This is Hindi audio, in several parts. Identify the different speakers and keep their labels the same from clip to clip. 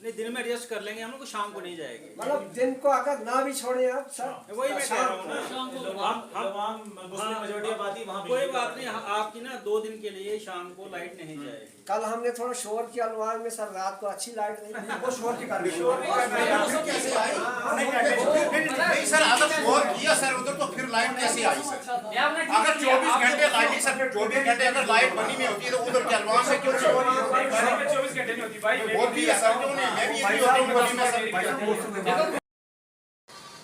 Speaker 1: नहीं, दिन में एडजस्ट कर लेंगे हम लोग, शाम को नहीं जाएगी।
Speaker 2: मतलब दिन को अगर ना भी छोड़े आप सर,
Speaker 1: वही मैं कह रहा हूँ ना,
Speaker 3: मेजोरिटी आबादी वहाँ
Speaker 1: कोई बात नहीं, आपकी ना 2 दिन के लिए शाम को लाइट नहीं जाएगी।
Speaker 2: कल हमने थोड़ा शोर किया अनुमान में सर, रात को अच्छी लाइट नहीं, वो शोर की
Speaker 4: नहीं सर, अगर शोर किया सर उधर तो फिर लाइट कैसे आई सर? अगर 24 घंटे लाइट नहीं सर, 24 घंटे अगर लाइट बनी में होती है तो उधर क्या अलवान से क्यों शोर?
Speaker 3: 24 घंटे नहीं होती भाई,
Speaker 4: वो भी है सर, क्यों नहीं? मैं भी यही होता हूँ बनी में सर।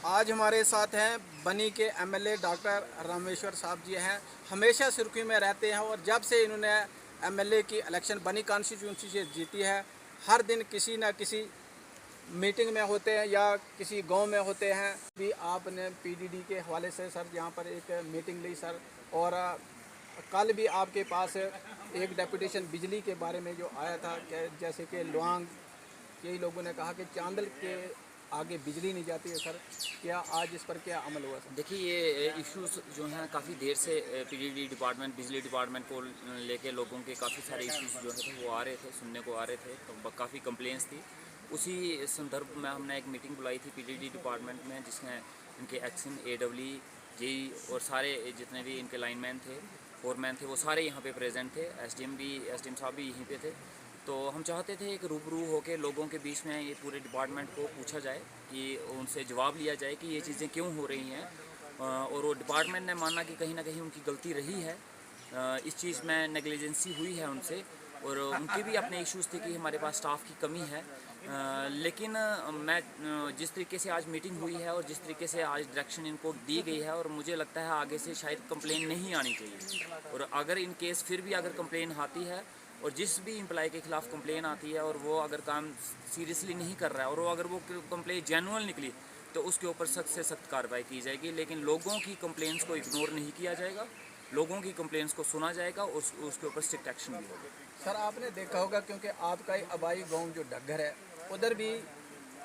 Speaker 5: आज हमारे साथ हैं बनी के एमएलए डॉक्टर रामेश्वर साहब जी हैं। हमेशा सुर्खी में रहते हैं और जब से इन्होंने एमएलए की इलेक्शन बनी कॉन्स्टिट्यूंसी से जीती है, हर दिन किसी न किसी मीटिंग में होते हैं या किसी गांव में होते हैं। भी आपने पीडीडी के हवाले से सर यहाँ पर एक मीटिंग ली सर, और कल भी आपके पास एक डेपुटेशन बिजली के बारे में जो आया था, जैसे कि लुआंग कई लोगों ने कहा कि चांदल के आगे बिजली नहीं जाती है सर, क्या आज इस पर क्या अमल हुआ सर?
Speaker 6: देखिए, ये इश्यूज जो हैं काफ़ी देर से पीडीडी डिपार्टमेंट, बिजली डिपार्टमेंट को लेके लोगों के काफ़ी सारे इश्यूज जो है वो आ रहे थे, सुनने को आ रहे थे, तो काफ़ी कंप्लेंट्स थी। उसी संदर्भ में हमने एक मीटिंग बुलाई थी पीडीडी डिपार्टमेंट में, जिसमें इनके एक्सन, एडब्ल्यू, जेई और सारे जितने भी इनके लाइनमैन थे, फोरमैन थे, वो सारे यहाँ पे प्रेजेंट थे। एसडीएम साहब भी यहीं पे थे। तो हम चाहते थे एक रूबरू होकर लोगों के बीच में ये पूरे डिपार्टमेंट को पूछा जाए, कि उनसे जवाब लिया जाए कि ये चीज़ें क्यों हो रही हैं, और वो डिपार्टमेंट ने माना कि कहीं ना कहीं उनकी गलती रही है, इस चीज़ में नेग्लिजेंसी हुई है उनसे, और उनके भी अपने इश्यूज़ थे कि हमारे पास स्टाफ की कमी है। लेकिन मैं जिस तरीके से आज मीटिंग हुई है और जिस तरीके से आज डायरेक्शन इनको दी गई है, और मुझे लगता है आगे से शायद कंप्लेन नहीं आनी चाहिए, और अगर इन केस फिर भी अगर कंप्लेन आती है और जिस भी एम्प्लॉय के खिलाफ कंप्लेन आती है और वो अगर काम सीरियसली नहीं कर रहा है, और वो अगर वो कंप्लेन जेन्युइन निकली, तो उसके ऊपर सख्त से सख्त कार्रवाई की जाएगी। लेकिन लोगों की कंप्लेंट्स को इग्नोर नहीं किया जाएगा, लोगों की कंप्लेंट्स को सुना जाएगा और उसके ऊपर स्ट्रिक्ट एक्शन भी होगा।
Speaker 5: सर आपने देखा होगा, क्योंकि आपका ही आबाई गांव जो डग्गर है, उधर भी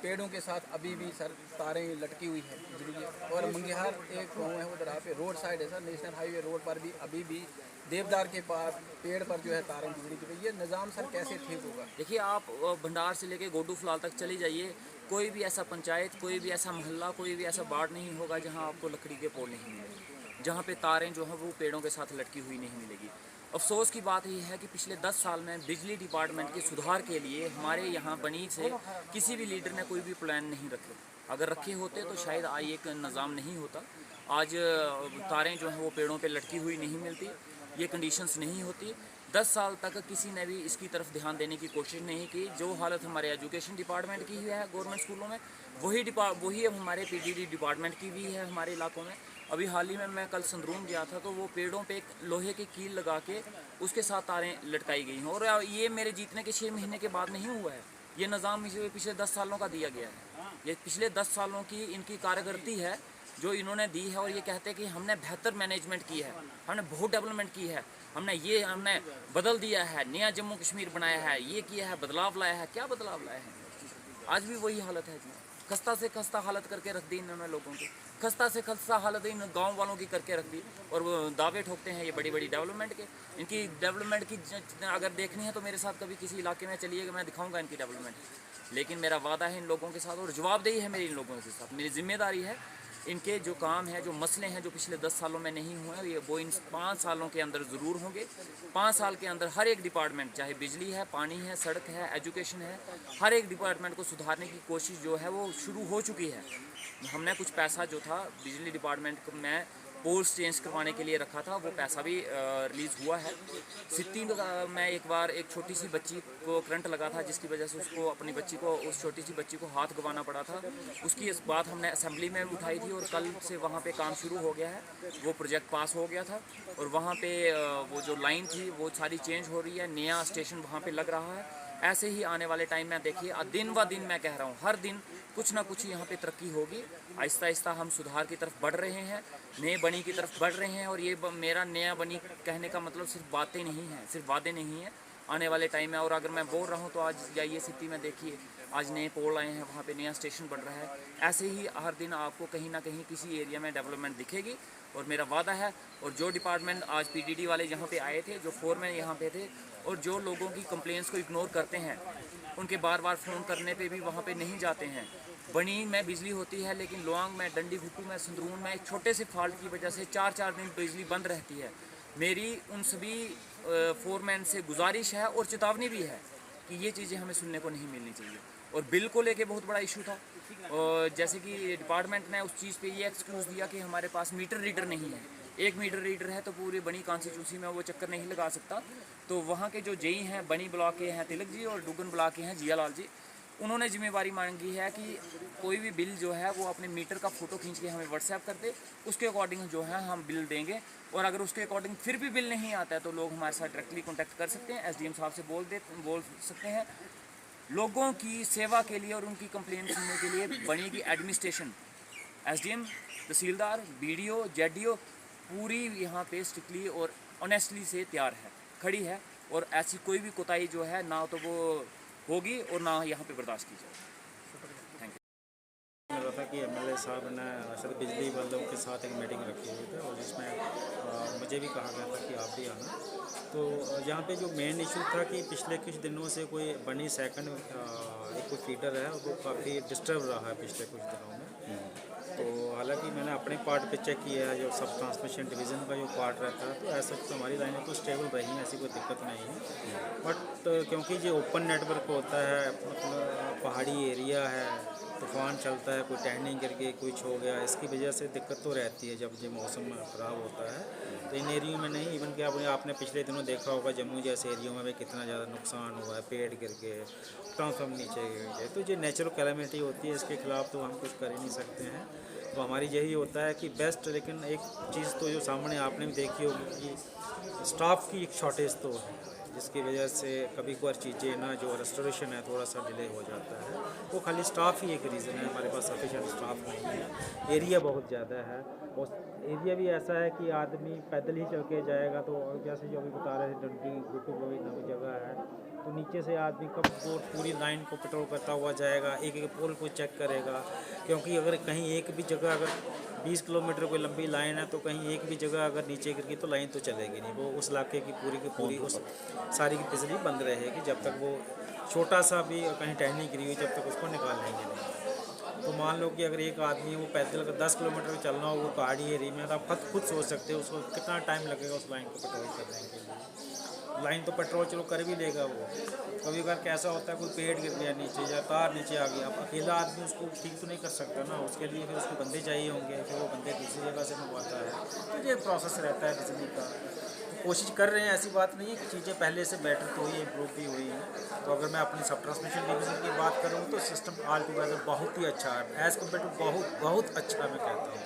Speaker 5: पेड़ों के साथ अभी भी सर तारें लटकी हुई है बिजली की, और मंगेहार एक गाँव है उधर आप रोड साइड है सर, नेशनल हाईवे रोड पर भी अभी भी देवदार के पास पेड़ पर जो है तारें बिजली की, ये निज़ाम सर कैसे ठीक होगा?
Speaker 6: देखिए, आप भंडार से लेके गोडू फलाल तक चली जाइए, कोई भी ऐसा पंचायत, कोई भी ऐसा मोहल्ला, कोई भी ऐसा वार्ड नहीं होगा जहां आपको लकड़ी के पोल नहीं मिलेंगे, जहां पे तारें जो हैं वो पेड़ों के साथ लटकी हुई नहीं मिलेगी। अफसोस की बात यह है कि पिछले 10 साल में बिजली डिपार्टमेंट के सुधार के लिए हमारे यहाँ बनी से किसी भी लीडर ने कोई भी प्लान नहीं रखे। अगर रखे होते तो शायद आज एक निज़ाम नहीं होता। आज तारें जो हैं वो पेड़ों पे लटकी हुई नहीं मिलती, ये कंडीशंस नहीं होती। 10 साल तक किसी ने भी इसकी तरफ ध्यान देने की कोशिश नहीं की। जो हालत हमारे एजुकेशन डिपार्टमेंट की है गवर्नमेंट स्कूलों में, वही अब हमारे पीडीडी डिपार्टमेंट की भी है हमारे इलाकों में। अभी हाल ही में मैं कल संदरूम गया था, तो वो पेड़ों पे एक लोहे की कील लगा के उसके साथ तारें लटकाई गई हैं, और ये मेरे जीतने के 6 महीने के बाद नहीं हुआ है। ये निज़ाम पिछले 10 सालों का दिया गया है। ये पिछले 10 सालों की इनकी कारकर्दगी है जो इन्होंने दी है, और ये कहते हैं कि हमने बेहतर मैनेजमेंट की है, हमने बहुत डेवलपमेंट की है, हमने बदल दिया है, नया जम्मू कश्मीर बनाया है, ये किया है, बदलाव लाया है। क्या बदलाव लाया है? आज भी वही हालत है जी। खस्ता से खस्ता हालत करके रख दी इन्होंने लोगों की, खस्ता से खस्ता हालत इन गांव वालों की करके रख दी, और वो दावे ठोकते हैं ये बड़ी बड़ी डेवलपमेंट के। इनकी डेवलपमेंट की अगर देखनी है तो मेरे साथ कभी किसी इलाके में चलिएगा, मैं दिखाऊंगा इनकी डेवलपमेंट। लेकिन मेरा वादा है इन लोगों के साथ, और जवाबदेही है मेरी इन लोगों के साथ, मेरी जिम्मेदारी है। इनके जो काम है, जो मसले हैं जो पिछले 10 सालों में नहीं हुए, वो इन 5 सालों के अंदर ज़रूर होंगे। 5 साल के अंदर हर एक डिपार्टमेंट, चाहे बिजली है, पानी है, सड़क है, एजुकेशन है, हर एक डिपार्टमेंट को सुधारने की कोशिश जो है वो शुरू हो चुकी है। हमने कुछ पैसा जो था बिजली डिपार्टमेंट में पोल्स चेंज करवाने के लिए रखा था, वो पैसा भी रिलीज़ हुआ है। सिट्टी में एक बार एक छोटी सी बच्ची को करंट लगा था, जिसकी वजह से उसको अपनी बच्ची को, उस छोटी सी बच्ची को हाथ गंवाना पड़ा था। उसकी इस बात हमने असेंबली में उठाई थी, और कल से वहाँ पे काम शुरू हो गया है। वो प्रोजेक्ट पास हो गया था, और वहाँ पे वो जो लाइन थी वो सारी चेंज हो रही है, नया स्टेशन वहाँ पे लग रहा है। ऐसे ही आने वाले टाइम में देखिए, दिन व दिन मैं कह रहा हूँ, हर दिन कुछ ना कुछ यहाँ पे तरक्की होगी। आहिस्ता आहिस्ता हम सुधार की तरफ बढ़ रहे हैं, नए बनी की तरफ बढ़ रहे हैं। और ये मेरा नया बनी कहने का मतलब सिर्फ बातें नहीं हैं, सिर्फ वादे नहीं हैं, आने वाले टाइम में। और अगर मैं बोल रहा हूँ तो आज जाइए सिटी में देखिए, आज नए पोल आए हैं, वहाँ पे नया स्टेशन बन रहा है। ऐसे ही हर दिन आपको कहीं ना कहीं किसी एरिया में डेवलपमेंट दिखेगी, और मेरा वादा है। और जो डिपार्टमेंट आज पीडीडी वाले यहाँ पे आए थे, जो फोरमैन यहाँ पे थे, और जो लोगों की कंप्लेंट्स को इग्नोर करते हैं, उनके बार बार फ़ोन करने पे भी वहाँ पे नहीं जाते हैं। बनी में बिजली होती है, लेकिन लोआंग में, डंडी घुट्टू में, संदरून में एक छोटे से फॉल्ट की वजह से 4-4 दिन बिजली बंद रहती है। मेरी उन सभी फोरमैन से गुजारिश है और चेतावनी भी है कि ये चीज़ें हमें सुनने को नहीं मिलनी चाहिए। और बिल को लेके बहुत बड़ा इशू था, और जैसे कि डिपार्टमेंट ने उस चीज़ पे ये एक्सक्यूज़ दिया कि हमारे पास मीटर रीडर नहीं है। 1 मीटर रीडर है तो पूरी बनी कॉन्स्टिट्यूंसी में वो चक्कर नहीं लगा सकता। तो वहाँ के जो जेई हैं, बनी ब्लॉक के हैं तिलक जी, और डुगन ब्लॉक के हैं जिया लाल जी, उन्होंने जिम्मेवारी मांगी है कि कोई भी बिल जो है वो अपने मीटर का फ़ोटो खींच के हमें व्हाट्सएप कर दे, उसके अकॉर्डिंग जो है हम बिल देंगे। और अगर उसके अकॉर्डिंग फिर भी बिल नहीं आता है तो लोग हमारे साथ डायरेक्टली कॉन्टैक्ट कर सकते हैं, एसडीएम साहब से बोल सकते हैं। लोगों की सेवा के लिए और उनकी कंप्लेंट सुनने के लिए बनी की एडमिनिस्ट्रेशन, एसडीएम, तहसीलदार, बीडीओ, जेडीओ पूरी यहाँ पे स्ट्रिक्टली और ऑनेस्टली से तैयार है, खड़ी है। और ऐसी कोई भी कोताही जो है ना तो वो होगी और ना यहाँ पे बर्दाश्त की जाएगी। Thank you.
Speaker 1: मिला था कि एमएलए साहब ने शायद बिजली वालों के साथ एक मीटिंग रखी हुई थी, और जिसमें मुझे भी कहा गया था कि आप भी आना। तो यहाँ पे जो मेन इशू था कि पिछले कुछ दिनों से कोई बनी सेकंड एक कोई फीडर है वो काफ़ी डिस्टर्ब रहा है पिछले कुछ दिनों में। तो हालांकि मैंने अपने पार्ट पे चेक किया है, जो सब ट्रांसमिशन डिवीज़न का जो पार्ट रहता है, तो ऐसा तो हमारी लाइनें तो स्टेबल रही हैं, ऐसी कोई दिक्कत नहीं है। बट क्योंकि जो ओपन नेटवर्क होता है, मतलब पहाड़ी एरिया है, तूफान चलता है, कोई टहनिंग करके कुछ हो गया, इसकी वजह से दिक्कत तो रहती है जब ये मौसम ख़राब होता है। तो इन एरियो में नहीं, इवन कि आपने पिछले दिनों देखा होगा जम्मू जैसे एरियो में भी कितना ज़्यादा नुकसान हुआ है, पेड़ गिर के, ट्रांसफार्मर नीचे गिर के। तो ये नेचुरल कैलेमिटी होती है, इसके खिलाफ तो हम कुछ कर ही नहीं सकते हैं। तो हमारी यही होता है कि बेस्ट, लेकिन एक चीज़ तो जो सामने आपने भी देखी होगी कि स्टाफ की एक शॉर्टेज तो है, जिसकी वजह से कभी कभार चीज़ें ना जो रेस्टोरेशन है थोड़ा सा डिले हो जाता है। वो खाली स्टाफ ही एक रीज़न है, हमारे पास सफिशेंट स्टाफ नहीं है, एरिया बहुत ज़्यादा है। और एरिया भी ऐसा है कि आदमी पैदल ही चल के जाएगा, तो जैसे जो अभी बता रहे थे डंडी घुट्टू कोई नवी जगह है, तो नीचे से आदमी कब वो पूरी लाइन को पेट्रोल करता हुआ जाएगा, एक एक पोल को चेक करेगा। क्योंकि अगर कहीं एक भी जगह अगर 20 किलोमीटर कोई लंबी लाइन है, तो कहीं एक भी जगह अगर नीचे गिर गई तो लाइन तो चलेगी नहीं, वो उस इलाके की पूरी उस सारी की बिजली बंद रहेगी जब तक वो छोटा सा भी कहीं टहनी गिरी हुई, जब तक उसको निकालेंगे नहीं। तो मान लो कि अगर एक आदमी वो पैदल अगर 10 किलोमीटर चलना हो वो पहाड़ी एरिया में, तो आप खुद सोच सकते हो उसको कितना टाइम लगेगा उस लाइन को पेट्रोल करने के लिए। लाइन तो पेट्रोल चलो कर भी लेगा वो, कभी कभार कैसा होता है कोई पेड़ गिर गया नीचे या तार नीचे आ गया, अब अकेला आदमी उसको ठीक तो नहीं कर सकता ना, उसके लिए फिर उसको बंदे चाहिए होंगे, फिर वो बंदे दूसरी जगह से मंगवाता है। तो ये प्रोसेस रहता है बिजली का। तो कोशिश कर रहे हैं, ऐसी बात नहीं है कि चीज़ें पहले से बेटर तो हुई, इम्प्रूव भी हुई हैं। तो अगर मैं अपनी सब ट्रांसमिशन डिवीज़न की बात करूँ तो सिस्टम ऑल टुगेदर बहुत ही अच्छा है, एज़ कम्पेयर टू बहुत अच्छा मैं कहता हूँ।